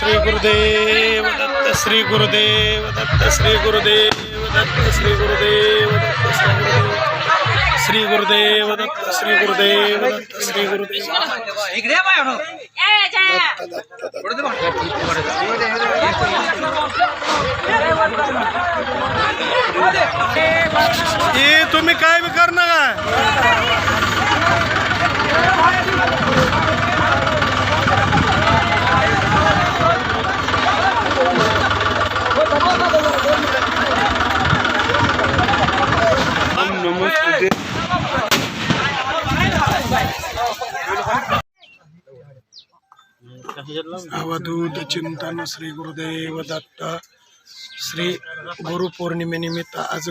श्री गुरुदेव दत्त श्री गुरुदेव दत्त श्री गुरुदेव दत्त श्री गुरुदेव दत्त श्री गुरुदेव दत्त श्री गुरुदेव दत्त श्री गुरुदेव हे तुम्ही काय बी कर ना अवधूत चिंतन श्री गुरुदेव दत्त श्री गुरुपौर्णिमेनिमित्त आज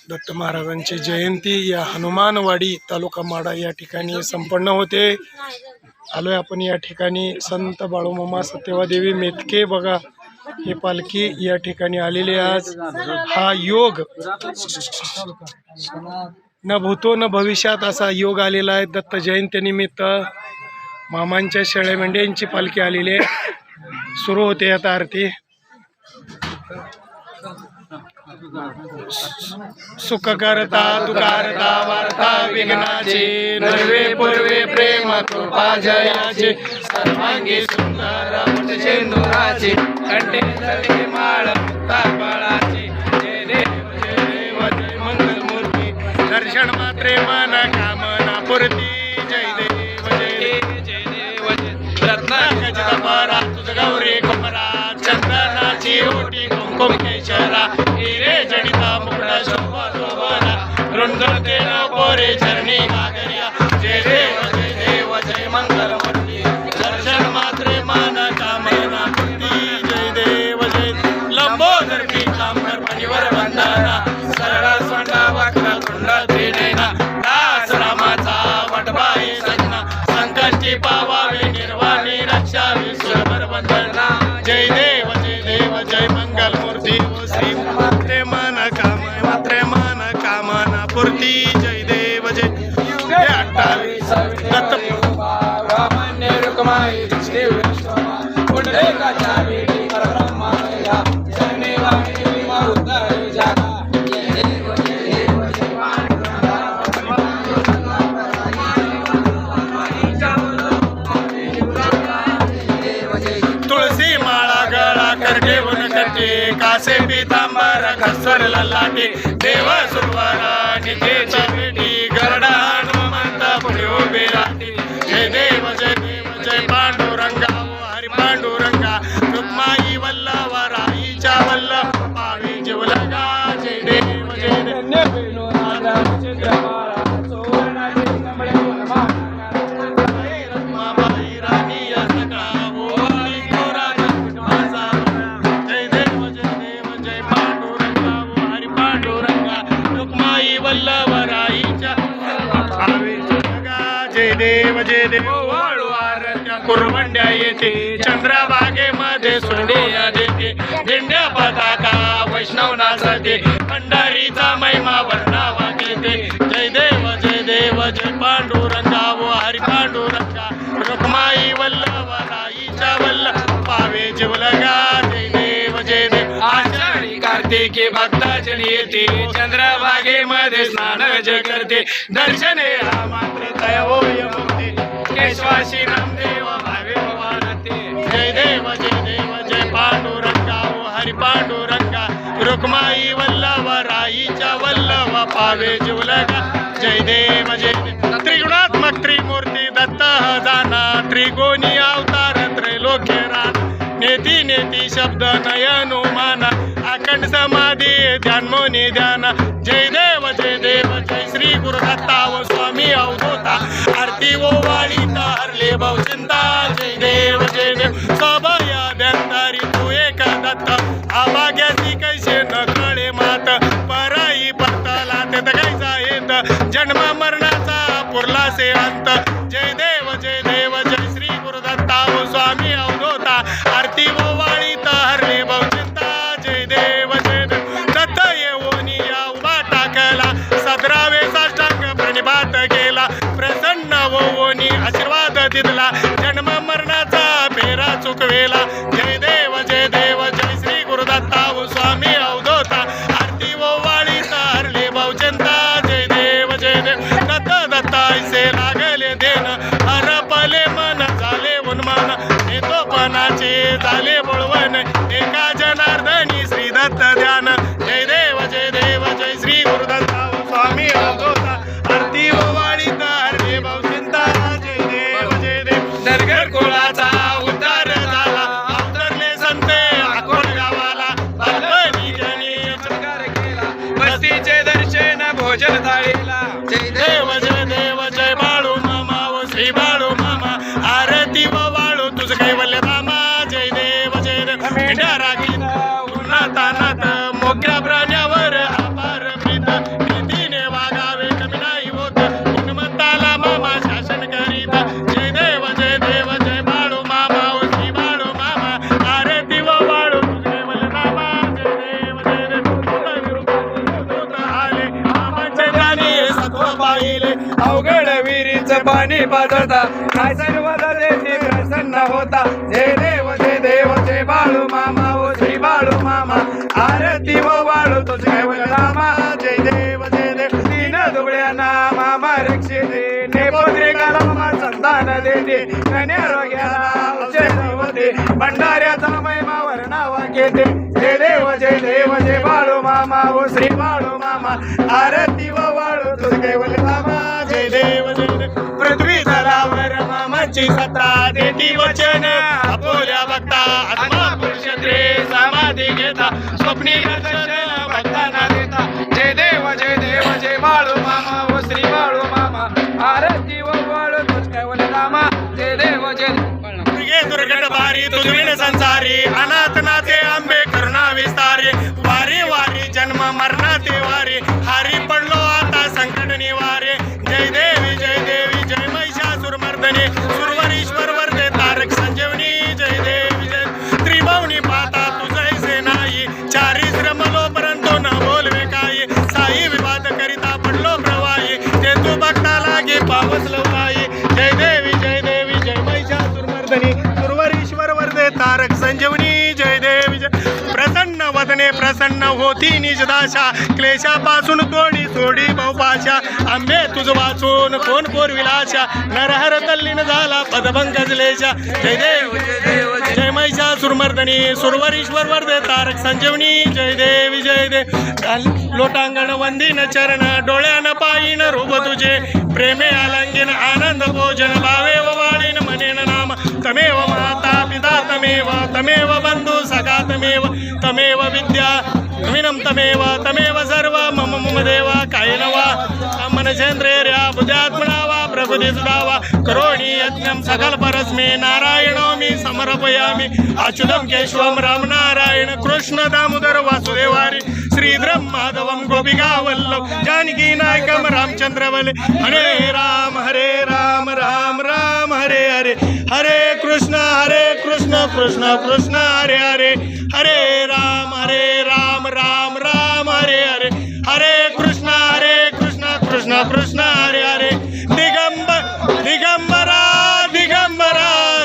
दत्त महाराजांची जयंती या हनुमानवाडी तालुका माडा या ठिकाणी संपन्न होते. आलोय आपण या ठिकाणी संत बाळूमामा सत्यवादेवी मेतके बघा हे पालखी या ठिकाणी आलेले. आज हा योग न भूतो न भविष्यात असा योग आलेला आहे. दत्त जयंतीनिमित्त मामांच्या शेळ्या मेंढ्यांची पालखी आलेली आहे. सुरू होते आता आरती. सुख करता तुकारता वार्ता विघ्नाचे नर्वे पूर्वे प्रेम कृपा जयाचे सर्वांगी सुंदर चेंदुराचे कंठे तळे माळ मुक्ताफळाचे जय देव जय देव जय मंगलमूर्ती दर्शन मात्रे मन कामना पूर्ती जय देव जय देव जय देव जय रत्नाखचित परा तुझ गौरी कुमरा चंदनाची ओटी कुंकुम केशरा हिरे जडिता मुकुटा शोभा शोभना रुंदते न पोरे चरणी गागरिया जय देव जय मंगलमूर्ती दर्शन मात्रे मन कामना पूर्ती जय देव जय लंबोदर पीतांबर परिवर वंदना सरळ सोंडा वाकला कुंड त्रिनयना दास रामाचा वटबाई सजना संकष्टी पावावे निर्वाणी रक्षावी सुरभर वंदना जय देव जय मंगलमूर्ती श्री मात्रे मन कामना पूर्ती जय देव जय 28 दत्त तुळसी माळा गळा करडेवन कटे कासे पीतांबर खस्वर ललाटे देव सुरवारा नितेच्या भेटी गरडा हनुमंत पुढे उभे राहते जय देव जय पांडुरंगा हरी पांडुरंगा रुक्माई वल्लवा राईच्या वल्लभ पावी जीवलगा जय देव जय जय देव वाळूवारत्या कुरवंड्या येते चंद्रभागेमध्ये सोंडिया देते झेंड्या पताका वैष्णव नाचते पंढरीचा महिमा वर्णावा घेते जय देव जय पांडुरंगा वो हरी पांडुरंगा रुक्माई वल्लभ राईच्या वल्लभ पावे जीवलगा जय देव आषाढी कार्तिकी भक्ताजन येते चंद्रभागेमध्ये स्नान जे करते दर्शने मात्र तयोय मुक्ती केशवाशी नामदेव भावे भवानते जय देव जय पांडुरंगा ओ हरी पांडुरंगा रुक्माई वल्लभ राईच्या वल्लभ पावे जीवलगा जय देव त्रिगुणात्मक त्रिमूर्ती दत्त जाना त्रिगुणी अवतार त्रैलोक्य रान नेती शब्द नयनो माना अखंड समाधी ध्यान मोनी ध्यान जय देव जय श्री गुरुदत्ता व स्वामी अवधूता आरती वो वाळीता हरले भावचिंता जय देव सभया व्यंतारी तू एक दत्त आभाग्यासी कैसे न कळे मात पराई पत्ताला ते कैसा येत जन्म मरणाचा पुरला से अंत जय देव जय श्री गुरुदत्ता व स्वामी अवधूता आरती वो वाळीता हरले भावचिंता जय देव दत्त येऊनी या उभा टाकला सदरावे साष्टांग प्रणिपात केला प्रसन्न होऊनी आशीर्वाद दिला जन्म मरणाचा चुकवेला जय देव जय श्री गुरुदत्ता व स्वामी अवधूता आरती ओवाळी तारले भाऊचंता जय देव दत्ता ऐसे लागले देन हरपले मन झाले उन्मान नेतोपणाचे झाले बळवण एका जनार्दनी श्री दत्त ध्यान जय देव जय श्री गुरुदत्ता व स्वामी अवधूता आरती ओवाळी तारले भाऊचंता जय देव नरगर कुळाचा उद्धार झाला अवतरले संत अकोट गावाला बालपणी जनी चमत्कार केला वस्तीचे दर्शन भोजन थाळीला जय देव जय बाळू मामा व श्री बाळू मामा आरती व वाळू तुझ कैवल्य धामा जय देव मेंढ्या राखीत उन्हातानात मोक्या प्राण्यावर अपार प्रीत प्रीतीने वागावे कमी नाही होत गुणवंताला मामा शासन करीत जय देव जय बाळू मामा व श्री बाळू मामा आरती व वाळू तुझ कैवल्य धामा जय देव आले मामाचे जाणी सत्व पाहिले अवघड विहिरीच पाणी पाजता काय सर्व देती प्रसन्न होता जय देव जय बाळू मामा व श्री बाळू मामा आरती व वाळू तुझ कैवल्य धामा जय देव तीन दुबळ्यांना मामा रक्षिते नेपोद्रिकाला मामा संतान देते कन्या रोग्याला औषध होते भंडाऱ्याचा महिमा वर्णावा घेते जय देव जय बाळू मामा व श्री बाळू मामा आरती व वाळू तुझ कैवल्य धामा जय देव पृथ्वी तलावर मामाची सत्ता देती वचन अपोल्या भक्ता आत्मा पुरुषत्रे समाधी घेता स्वप्नी दर्शन भक्तांना देता जय देव जय बाळू मामा व श्री बाळू मामा आरती व वाळू तुझ कैवल्य धामा जय देव दुर्गट भारी तुझविण संसारी अनाथनाथे आंबे करुणा विस्तारी वारी वारी जन्म मरणाचे वारी हारी पडलो आता संकट निवारे जय देवी जय महिषासुरमर्दने सुरवरीश्वर वर्धे तारक संजीवनी जय देवी त्रिभुवनी पाता तुझैसे नाही चारी श्रमलो परंतु न बोलवे काही साई विवाद करिता पडलो प्रवाही ते तू भक्ता लागे पावस लवलाई जय देवी जय महिषासुरमर्दने सुरवरीश्वर वर्धे तारक संजीवनी जय देवी प्रसन्न वदने प्रसन्न होती निजदाशा क्लेशापासून कोणी सोडी बहुपाशा आंबे तुझ वाचून कोण पोरविलाशा नरहर तल्लीन झाला पदभंग गजलेशा जय देव जय महिषासुरमर्दनी सुरवरीश्वर वर्धे तारक संजीवनी जय देव लोटांगण वंदीन चरण डोळ्यान पायीन रूप तुझे प्रेमे आलंगिन आनंद भोजन भावे व वाळीन मनेन नाम तमेव माता पिता तमेव बंधू सखा तमेव विद्या विनम तमेव सर्व मम देवा कायनवा मनसेंद्रिया बुद्ध्यात्मना वा प्रकृती सुधावा करोणी यज्ञम सकल परस्मे नारायणोमी समर्पयामि अच्युतम केशवम राम नारायण कृष्ण दामोदर वासुदेवारी श्रीधरम माधवम गोपिका वल्लभ जानकी नायकम रामचंद्र वल्ले हरे राम राम राम हरे हरे हरे कृष्ण कृष्ण कृष्ण हरे हरे हरे राम राम राम हरे हरे हरे कृष्ण कृष्ण कृष्ण हरे हरे दिगंबरा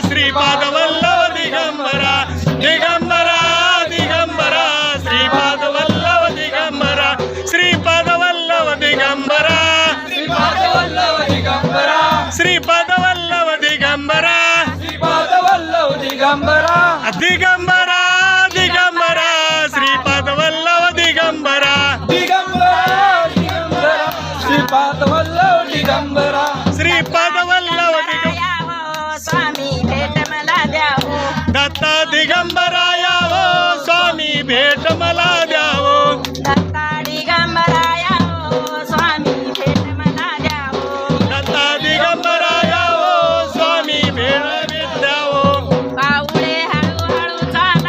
श्रीपाद वल्लभ दिगंबरा श्रीपाद वल्लभ दिगंबरा श्रीपाद वल्लभ दिगंबरा श्रीपाद वल्लभ दिगंबरा श्रीपाद वल्लभ दिगंबरा श्रीपाद वल्लभ स्वामी भेट मला द्यावो दत्ता दिगंबरा यावो स्वामी भेट मला द्यावो दत्ता दिगंबरा यावो स्वामी भेट मला द्यावो दत्ता दिगंबरा यावो स्वामी भेट द्यावो पाऊले हळूहळू चाल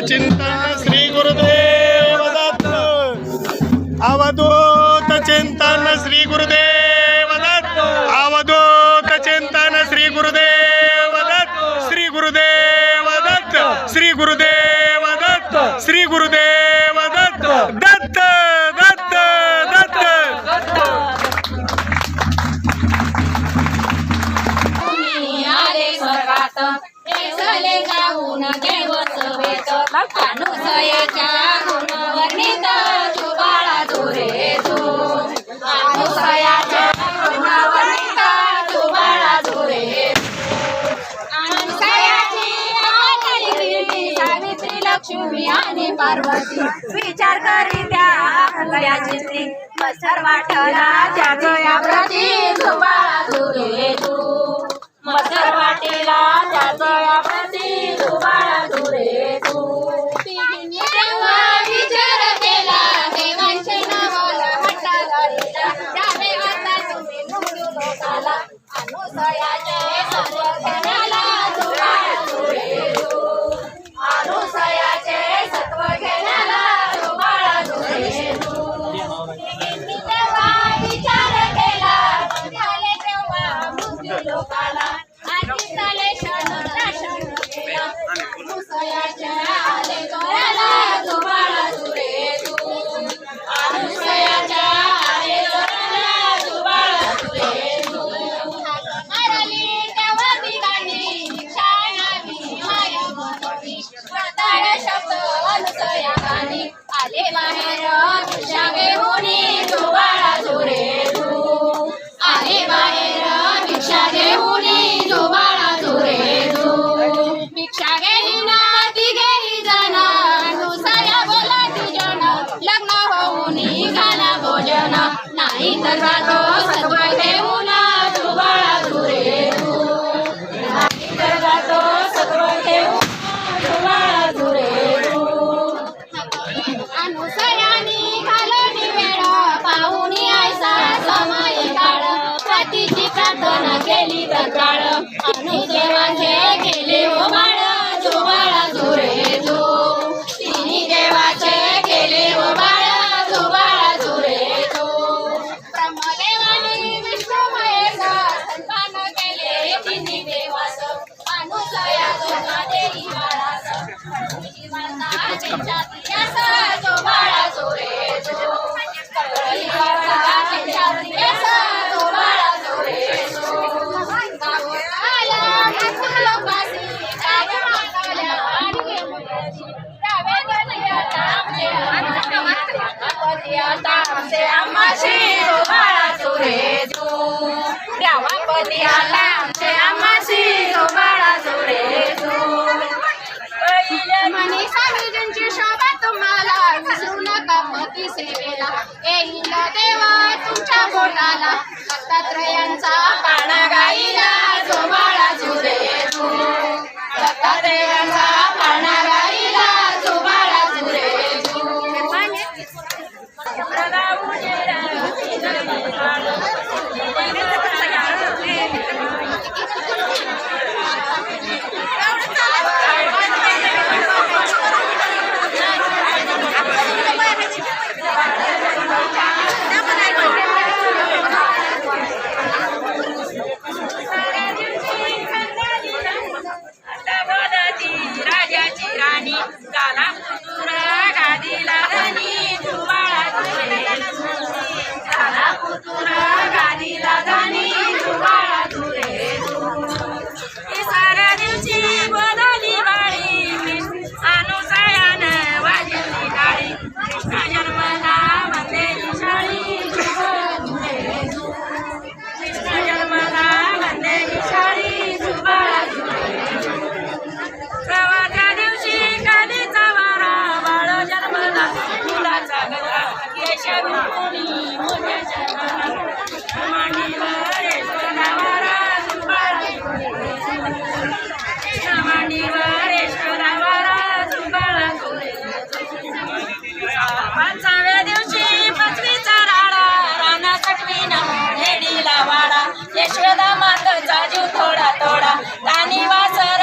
चिंतन श्री गुरुदेव दत्त. अवधूत चिंतन श्री गुरुदेव दत्त. अवधूत चिंतन श्री गुरुदेव दत्त. श्री गुरुदेव दत्त. श्री गुरुदेव दत्त. श्री गुरुदेव दत्त. दत्त दत्त दत्त. आले स्वर्गात बेसले जाऊन देव सभेत अनुसयाच्या गुणवर्णित जुबाळा जुरे तू. अनुसयाच्या गुणवर्णित जुबाळा जुरे अनुसयाची आकरी कीर्ती सावित्री लक्ष्मी आणि पार्वती विचार करी त्या फुल्याची स्त्री मत्सर वाटला त्याचं या प्रती जुबाळा जुरे तू. मत्सर वाटेला त्याचं या प्रती जुबाळा जुरे तू. तेव्हा विचार केला देवांचे नावाला हट्टा घालीला त्या देवाचा तुम्ही मुक्ती लोकाला अनुसयाचे सत्वज्ञानाला जुबाळा जुरे तू. अनुसयाचे सत्वज्ञानाला जुबाळा जुरे तू. तेव्हा विचार केला झाले तेव्हा मृत्यू लोकाला आधी झाले क्षण नाशन केला अनुसयाच्या आले जोराला जुबाळा जुरे तू. अनुसयाच्या आले जोराला जुबाळा जुरे तू. मारली तेव्हा बिगाडी शाळावी माया मनोरी प्रताळ शब्द अनुसया गाणी आले बाहेर भिक्षा घेऊनी जुबाळा जुरे तू. आले बाहेर भिक्षा घेऊनी जुबाळा जुरे तू. भिक्षा घेईना तिघेही जण अनुसया बोला तुझन लग्न होऊनी घाला भोजन नाही तर जातो सत्व घेऊन जुबाळा जुरे तू. नाही तर जातो सत्व घेऊन जुबाळा जुरे तू. अनुसयानी घालवली वेळ पाहुणी आयसा समय काळ प्रतीची प्रार्थना केली तत्काळ अनुदेवाचे केले हो बाळ जुबाळा जुरे तू. तिन्ही देवाचे केले हो बाळ जुबाळा जुरे तू. ब्रह्मदेवानी विष्णू महेश सन्मान केले तिन्ही देवास अनुसया जोगा देई बाळास जीवाचा त्यांच्या प्रियास जुबाळा जुरे तू. जीवाचा त्यांच्या प्रियास जुबाळा जुरे तू. गावोगाला लोकांसी जाग मागवल्या आणि आमचे आम्हाशी जुबाळा जुरे तू. द्यावापती आला आमचे आम्हाशी जुबाळा जुरे तू. म्हणे स्वामीजींची शोभा तुम्हाला विसरू नका पती सेवेला येईल देवा तुमच्या बोटाला दत्तात्रयांचा पाळणा गाईला जुबाळा जुरे तू. दत्तात्रयांचा पाळणा गाईला जुबाळा जुरे तू. राजाची राणी झाला पुतुरा गादीला धनी जुबाळा जुरे तू. झाला पुतुरा गादीला धनी जुबाळा जुरे तू. तिसऱ्या दिवशी बदली बाळी अनुसयानं वाजली टाळी कृष्ण जन्मला वंदेली शाळी जुबाळा जुरे तू. कृष्ण जन्मला वंदेली शाळी जुबाळा जुरे तू. प्रवाच्या दिवशी कधीचा वारा बाळ जन्मला मुलाचा गजरा केशवी कोणी मोठ्याच्या घरा मांडीवर यशोदावारा जुबाळा जुरे तू. मांडीवर यशोदावारा जुबाळा जुरे तू. 5व्या दिवशी 5वीचा राडा राणा सटवीना लेडीला वाडा यशोदा माताचा जीव थोडा थोडा कानी वासर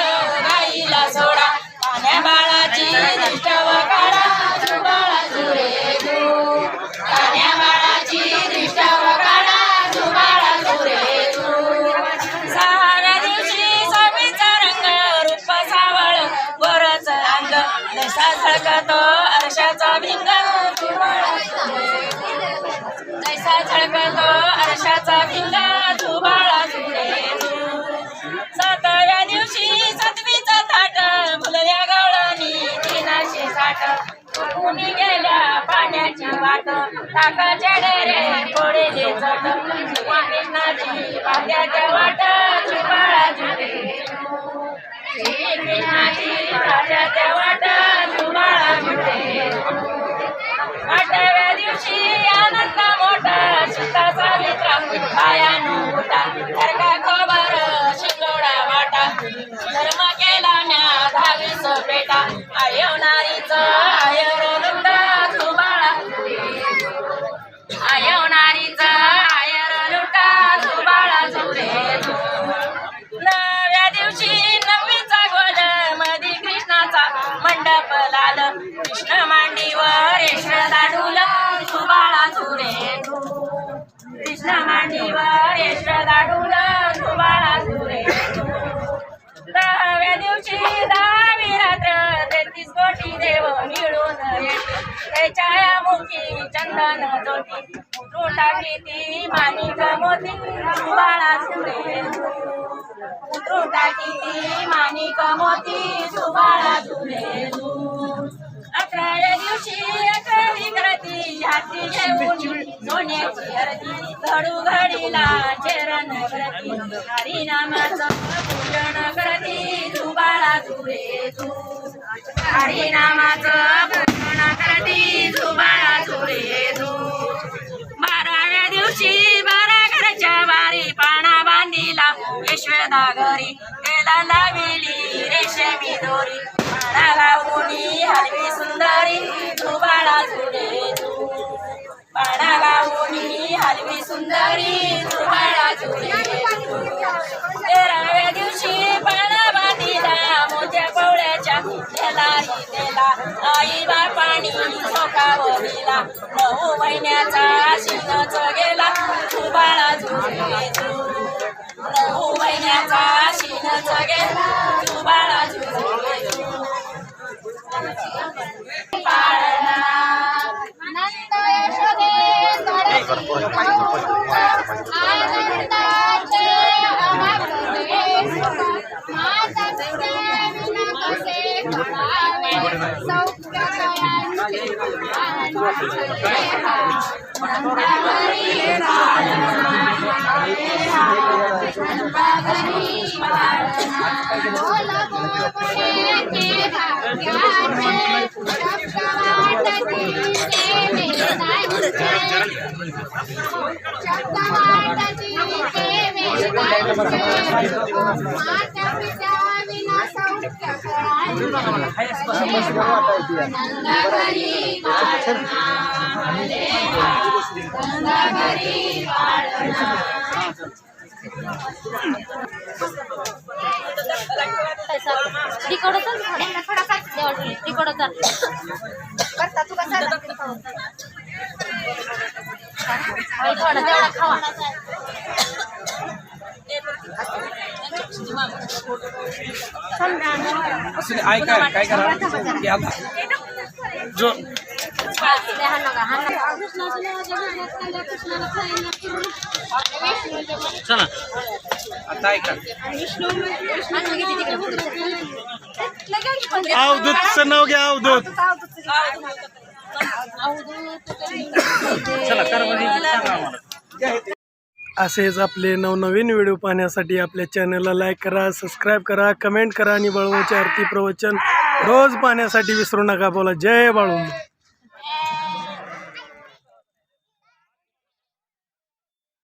गाईला सोडा पाण्या बाळाची वाट टाकाच्या डेरे थोडे देचत कृष्णाची पात्याच्या वाट झुबाळा झुले कृष्णाची पात्याच्या वाट झुबाळा झुले 8व्या दिवशी आनंद मोठा सीता सावित्रा पायानु मोठा सारखा खबर शिंगोडा वाटा धर्म केला म्या 10 पेटा आयवणारीच आयर लुटा झुबाळा आयवणारीच आयर लुटा झुबाळा झुले 9व्या दिवशी 9वीचा गोल मधी कृष्णाचा मंडप लाल कृष्ण मांडीवर यशोदा ढोल झुबाळा झुले कृष्ण मांडीवर यशोदा ढोल झुबाळा झुले 10व्या दिवशी 10वी रात्र 33 कोटी देव मिळून येते त्याच्या मुखी चंदन ज्योती उठून टाकली ती माणिक मोती झुबाळा झुले उतरून टाकी ती माणिक मोती झुबाळा झुले 11व्या दिवशी 11वी करती हाती घेऊन सोन्याची आरती घडू घडीला चरण करती हरिनामाचं पूजन करती झुबाळा झुले हरिनामाचं पूजन करती झुबाळा झुले 12व्या दिवशी 12 घरच्या बारी पाणा बांधिला यशोदा घरी त्याला लाविली रेशमी दोरी पाणा लावूनी हलवी सुंदरी झुबाळा झुले पाणा लावूनी हलवी सुंदरी झुबाळा झुले 13व्या दिवशी पाणा बांधिला मोठ्या पवळ्याच्या तेलारी तेला आई बापाणी झोकावलीला 9 महिन्याचा शिनच गेला झुबाळा झुले 9 महिन्याचा शिनच गेला झुबाळा झुले पाळणा नंद यशोदे आनंदाचे अमागुले माता पिता विना कसे करावे सौख्य कयांची माता पिता विना सौख्य तिकडं चल थोडासा तिकडं चल करता तू कसा थोडा तेवढा खावा ऐका काय करा जो चला आता ऐका अवधूतचं नाव घ्या अवधूत चला असेच आपले नवनवीन व्हिडिओ पाहण्यासाठी आपल्या चॅनलला लाईक करा, सबस्क्राईब करा, कमेंट करा आणि बाळूमामाची आरती प्रवचन रोज पाहण्यासाठी विसरू नका. बोला जय बाळूमामा.